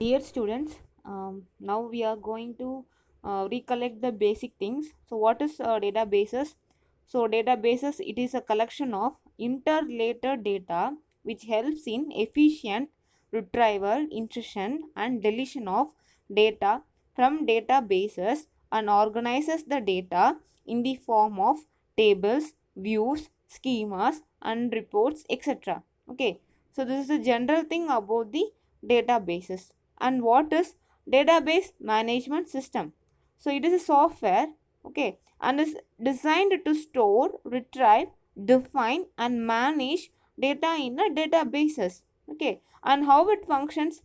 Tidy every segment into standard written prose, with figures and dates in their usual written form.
Dear students, now we are going to recollect the basic things. So, what is databases? So, databases, it is a collection of interrelated data which helps in efficient retrieval, insertion, and deletion of data from databases and organizes the data in the form of tables, views, schemas, and reports, etc. Okay, so this is the general thing about the databases. And what is database management system? So it is a software, okay, and is designed to store, retrieve, define and manage data in a databases, okay. And how it functions?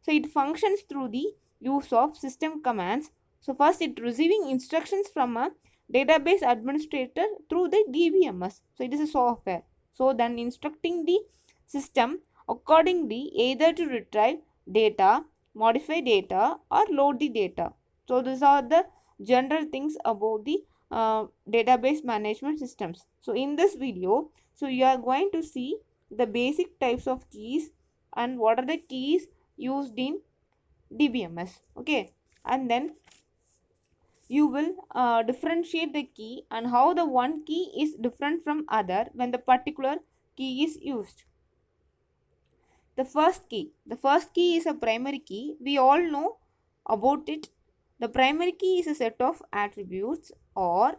So it functions through the use of system commands. So first it receiving instructions from a database administrator through the DBMS. So it is a software, so then instructing the system accordingly either to retrieve data, modify data or load the data. So these are the general things about the database management systems. So in this video, so you are going to see the basic types of keys and what are the keys used in DBMS, okay. And then you will differentiate the key and how the one key is different from other when the particular key is used. The first key is a primary key. We all know about it. The primary key is a set of attributes, or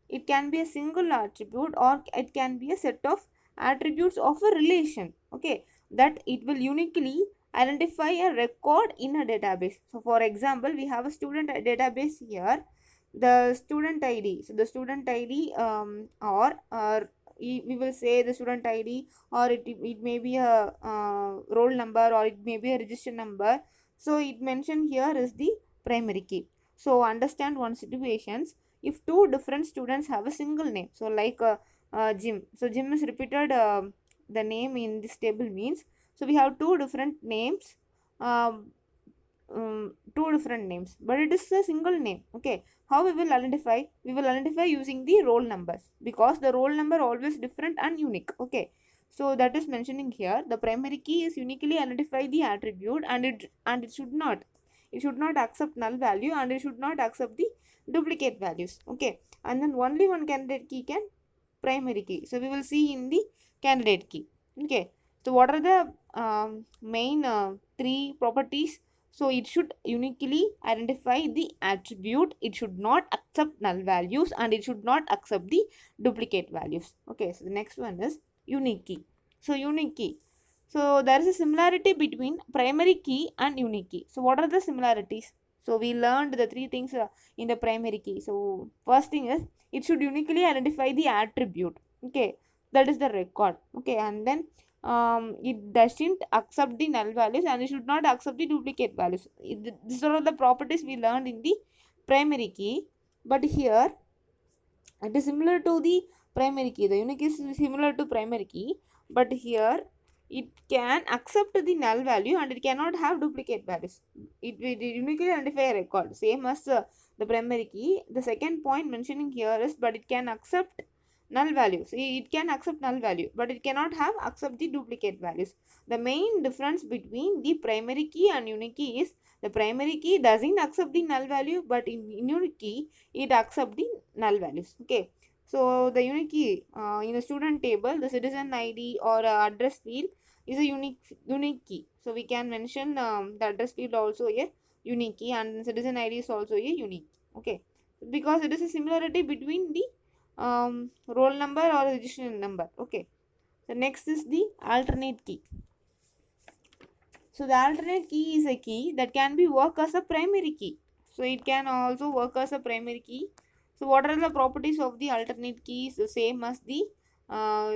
it can be a single attribute, or it can be a set of attributes of a relation, okay, that it will uniquely identify a record in a database. So for example, we have a student database here, the student id. So the student id, or we will say the student id, or it may be a roll number, or it may be a register number. So it mentioned here is the primary key. So understand one situations. If two different students have a single name, so like Jim, so Jim is repeated the name in this table means, so we have two different names, two different names, but it is a single name, okay. How we will identify? We will identify using the roll numbers, because the roll number always different and unique, okay. So that is mentioning here, the primary key is uniquely identify the attribute, and it should not accept null value, and it should not accept the duplicate values, okay. And then only one candidate key can primary key. So we will see in the candidate key, okay. So what are the main three properties? So it should uniquely identify the attribute, it should not accept null values, and it should not accept the duplicate values, okay. So the next one is unique key. So unique key, so there is a similarity between primary key and unique key. So what are the similarities? So we learned the three things in the primary key. So first thing is, it should uniquely identify the attribute, okay, that is the record, okay. And then it doesn't accept the null values, and it should not accept the duplicate values. These are all the properties we learned in the primary key. But here it is similar to the primary key, the unique is similar to primary key, but here it can accept the null value and it cannot have duplicate values. It uniquely identify a record, same as the primary key. The second point mentioning here is, but it can accept null values. It can accept null value, but it cannot have accept the duplicate values. The main difference between the primary key and unique key is, the primary key doesn't accept the null value, but in unique key it accept the null values, okay. So the unique key in a student table, the citizen id or address field is a unique key. So we can mention the address field also a unique key, and citizen id is also a unique, okay, because it is a similarity between the roll number or registration number, okay. So next is the alternate key. So the alternate key is a key that can be work as a primary key. So it can also work as a primary key. So what are the properties of the alternate key? Is the same as the uh,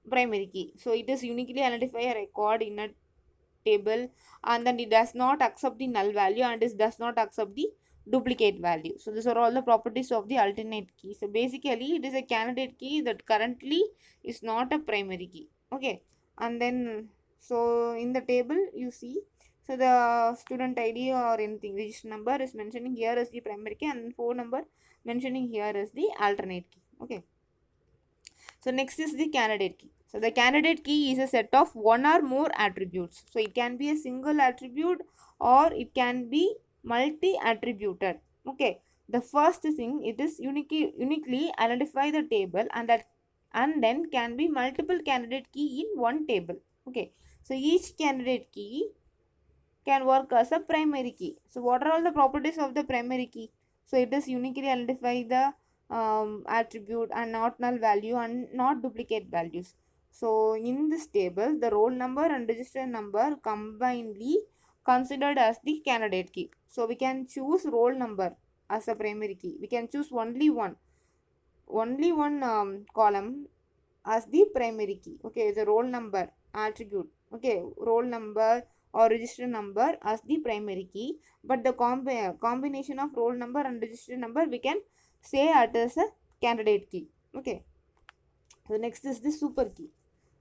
primary key. So it is uniquely identify a record in a table, and then it does not accept the null value, and it does not accept the duplicate value. So these are all the properties of the alternate key. So basically it is a candidate key that currently is not a primary key, okay. And then, so in the table you see, so the student id or anything register number is mentioning here as the primary key, and phone number mentioning here as the alternate key, okay. So next is the candidate key. So the candidate key is a set of one or more attributes. So it can be a single attribute or it can be multi-attributed. Okay. The first thing, it is uniquely identify the table, and then can be multiple candidate key in one table. Okay. So each candidate key can work as a primary key. So what are all the properties of the primary key? So it is uniquely identify the attribute and not null value and not duplicate values. So in this table, the roll number and register number combinedly considered as the candidate key. So we can choose roll number as a primary key. We can choose only one column as the primary key. Okay, the roll number attribute. Okay, roll number or register number as the primary key, but the combination of roll number and register number we can say it as a candidate key. Okay, so next is the super key.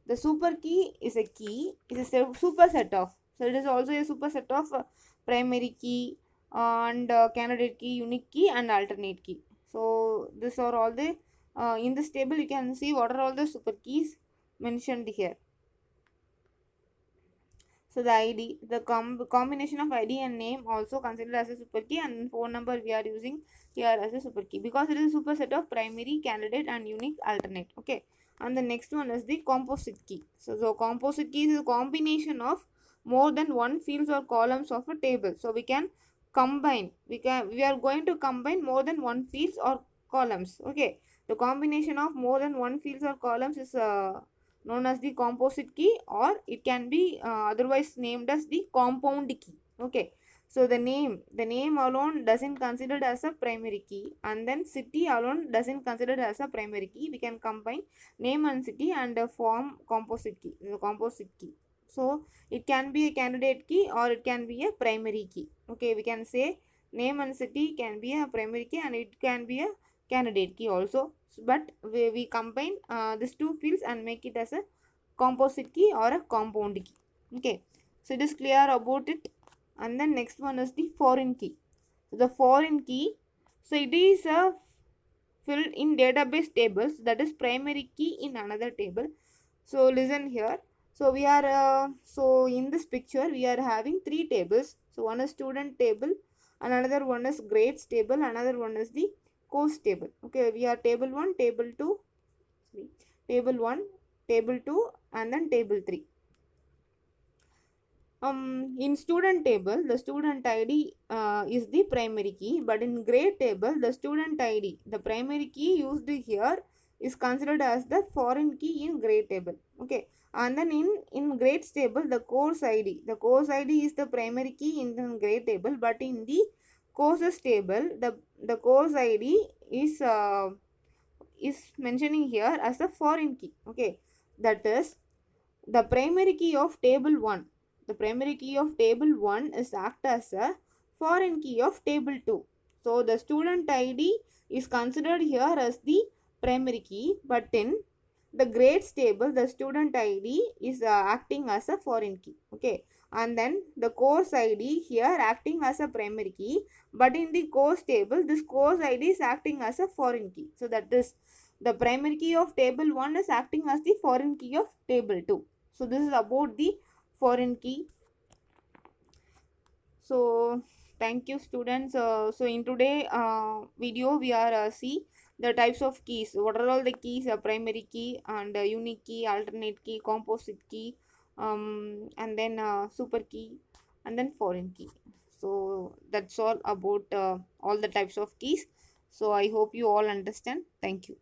The super key is a superset of, so it is also a superset of primary key and candidate key, unique key and alternate key. So these are all the in this table you can see what are all the super keys mentioned here. So the ID, the combination of ID and name also considered as a super key, and phone number we are using here as a super key because it is a superset of primary, candidate and unique, alternate. Okay. And the next one is the composite key. So the composite key is a combination of more than one fields or columns of a table. So we can combine, we are going to combine more than one fields or columns. Okay. The combination of more than one fields or columns is known as the composite key, or it can be otherwise named as the compound key. Okay. So the name alone doesn't considered as a primary key, and then city alone doesn't considered as a primary key. We can combine name and city and form composite key, the composite key. So it can be a candidate key or it can be a primary key. Okay, we can say name and city can be a primary key and it can be a candidate key also, but we combine these two fields and make it as a composite key or a compound key. Okay, so it is clear about it. And then next one is the foreign key. So the foreign key, so it is a filled in database tables, that is primary key in another table. So listen here. So we are so in this picture we are having three tables. So one is student table, another one is grades table, another one is the course table. Okay, we are table 1, table 2, sorry, table 1, table 2 and then table 3. In student table, the student ID is the primary key, but in grade table, the student ID, the primary key used here is considered as the foreign key in grade table. Okay, and then in grades table, the course ID is the primary key in the grade table, but in the courses table, the course ID is mentioning here as a foreign key. Okay, that is the primary key of table 1. The primary key of table 1 is act as a foreign key of table 2. So the student ID is considered here as the primary key, but in the grades table, the student ID is acting as a foreign key. Okay, and then the course ID here acting as a primary key, but in the course table, this course ID is acting as a foreign key. So that is the primary key of table 1 is acting as the foreign key of table 2. So this is about the foreign key. So thank you students. So in today video we are see the types of keys. What are all the keys? Primary key and unique key, alternate key, composite key, and then super key and then foreign key. So that's all about all the types of keys. So I hope you all understand. Thank you.